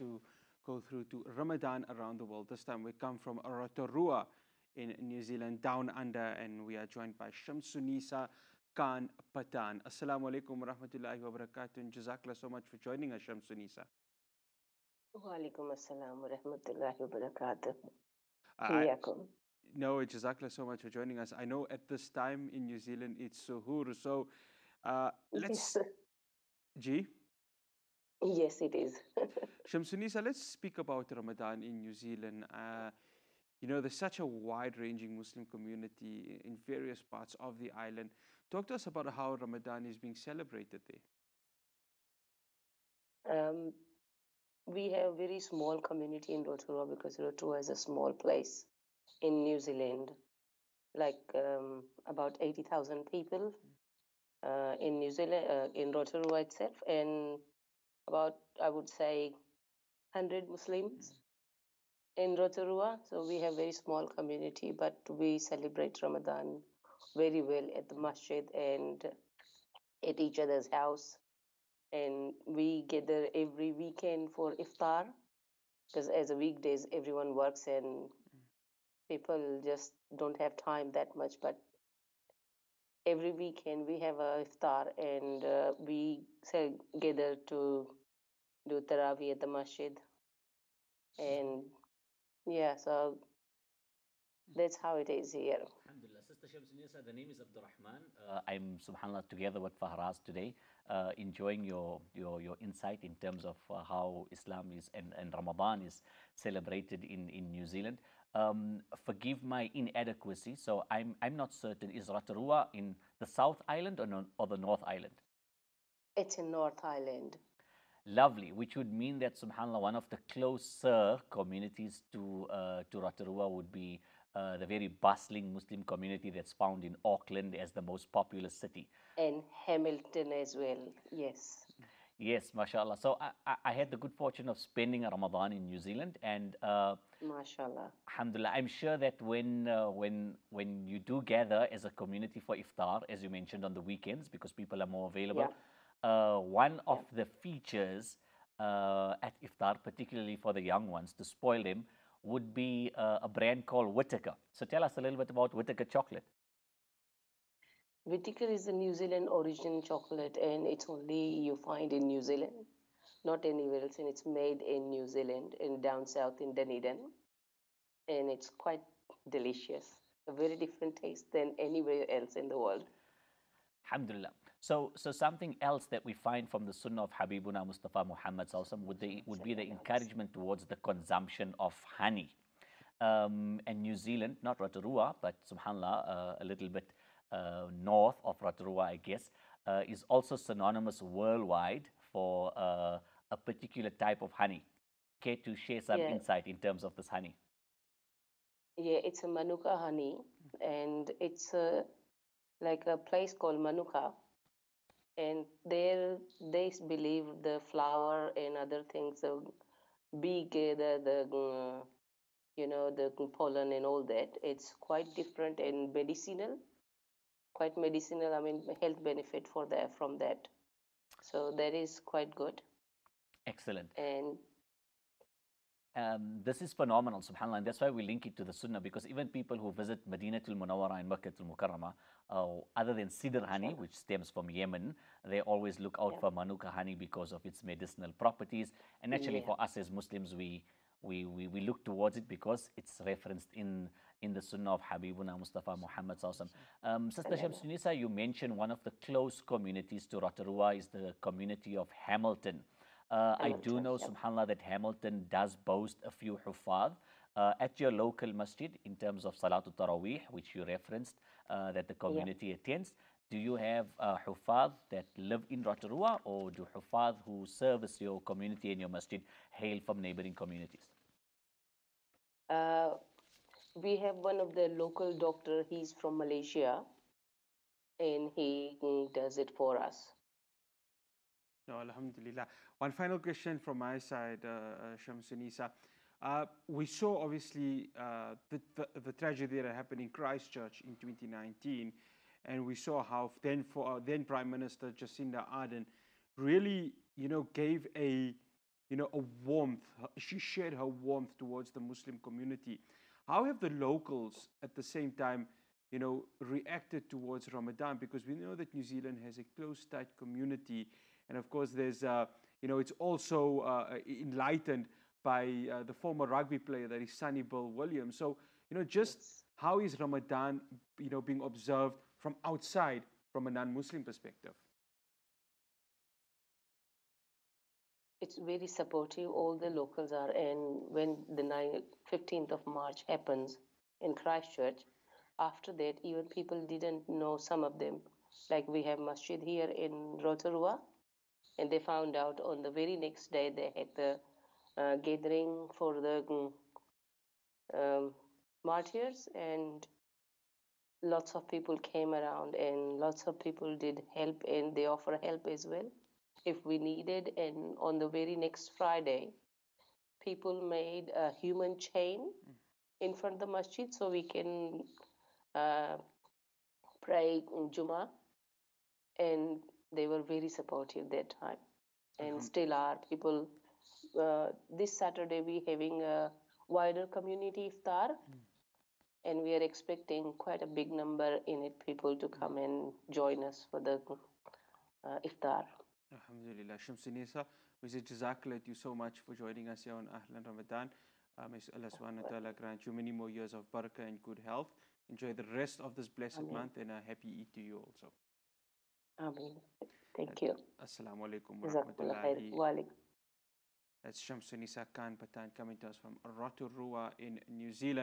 to go through to Ramadan around the world. This time we come from Rotorua in New Zealand, down under, and we are joined by Shamsonisa Khan Pattan. Assalamu alaikum wa rahmatullahi wa barakatuh, and Jazakallah so much for joining us, Shamsonisa. Wa alaikum assalam wa rahmatullahi wa barakatuh. I No, Jazakallah so much for joining us. I know at this time in New Zealand it's suhoor, so let's... G? Yes, it is. Shamsunisa, let's speak about Ramadan in New Zealand. There's such a wide-ranging Muslim community in various parts of the island. Talk to us about how Ramadan is being celebrated there. We have a very small community in Rotorua because Rotorua is a small place in New Zealand, like about 80,000 people in New Zealand, in Rotorua itself, and about, I would say, 100 Muslims in Rotorua. So we have a very small community, but we celebrate Ramadan very well at the masjid and at each other's house. And we gather every weekend for iftar, because as a weekdays everyone works and people just don't have time that much. But every weekend we have a iftar, and we gather to do tarawih at the masjid. And yeah, so that's how it is here. Alhamdulillah. Sister Shamsunisa, the name is Abdurrahman. I'm, subhanAllah, together with Fahraz today, enjoying your insight in terms of how Islam is and Ramadan is celebrated in New Zealand. Forgive my inadequacy. So I'm not certain. Is Rotorua in the South Island or the North Island? It's in North Island. Lovely, which would mean that, subhanAllah, one of the closer communities to Rotorua would be the very bustling Muslim community that's found in Auckland as the most populous city. And Hamilton as well, yes. Yes, mashallah. So I had the good fortune of spending a Ramadan in New Zealand, and mashallah, alhamdulillah, I'm sure that when you do gather as a community for iftar, as you mentioned, on the weekends, because people are more available, one of the features at iftar, particularly for the young ones, to spoil them, would be a brand called Whittaker. So tell us a little bit about Whittaker chocolate. Whittaker is a New Zealand origin chocolate, and it's only you find in New Zealand, not anywhere else, and it's made in New Zealand, in down south in Dunedin, and it's quite delicious. A very different taste than anywhere else in the world. Alhamdulillah. So something else that we find from the Sunnah of Habibuna Mustafa Muhammad would be the encouragement towards the consumption of honey. And New Zealand, not Rotorua, but subhanAllah, a little bit north of Rotorua, I guess, is also synonymous worldwide for a particular type of honey. Care to share some insight in terms of this honey? Yeah, it's a Manuka honey, and it's like a place called Manuka. And there they believe the flower and other things, the bee gather the pollen and all that. It's quite different and medicinal, quite medicinal. I mean, health benefit for that from that. So that is quite good. Excellent. And this is phenomenal, subhanAllah, and that's why we link it to the Sunnah, because even people who visit Madinatul Munawwara and Makkatul Mukarramah, other than Sidr honey, which stems from Yemen, they always look out for Manuka honey because of its medicinal properties. And actually, for us as Muslims, we look towards it because it's referenced in the Sunnah of Habibuna Mustafa Muhammad. Sister Shamsunisa, you mentioned one of the close communities to Rotorua is the community of Hamilton. I do know, subhanAllah, that Hamilton does boast a few hufad at your local masjid in terms of Salatul Taraweeh, which you referenced, that the community attends. Do you have hufad that live in Rotorua, or do hufad who service your community and your masjid hail from neighboring communities? We have one of the local doctor. He's from Malaysia, and he does it for us. No, alhamdulillah. One final question from my side, Shamsunisa. We saw obviously the tragedy that happened in Christchurch in 2019, and we saw how then Prime Minister Jacinda Ardern really, gave a a warmth. She shared her warmth towards the Muslim community. How have the locals at the same time, reacted towards Ramadan? Because we know that New Zealand has a close, tight community. And of course, there's, it's also enlightened by the former rugby player that is Sonny Bill Williams. So, just Yes. how is Ramadan, being observed from outside, from a non-Muslim perspective? It's very supportive. All the locals are, and when the 15th of March happens in Christchurch, after that, even people didn't know, some of them. Like we have masjid here in Rotorua, and they found out on the very next day they had the gathering for the um, martyrs, and lots of people came around, and lots of people did help, and they offer help as well if we needed. And on the very next Friday, people made a human chain in front of the masjid so we can uh, pray Juma, and they were very supportive that time, and still are people. This Saturday we having a wider community iftar, and we are expecting quite a big number in it, people to come and join us for the iftar. Alhamdulillah. Shamsonisa, we say Jazakallah you so much for joining us here on Ahlan Ramadan. May Allah subhanahu wa ta'ala grant you many more years of barakah and good health. Enjoy the rest of this blessed Ameen. month, and a happy Eid to you also. Ameen. Thank you. Assalamu alaikum wa Jazakumullah khair. rahmatullahi. Wa alaikum. That's Shamsonisa Khan Pattan coming to us from Rotorua in New Zealand.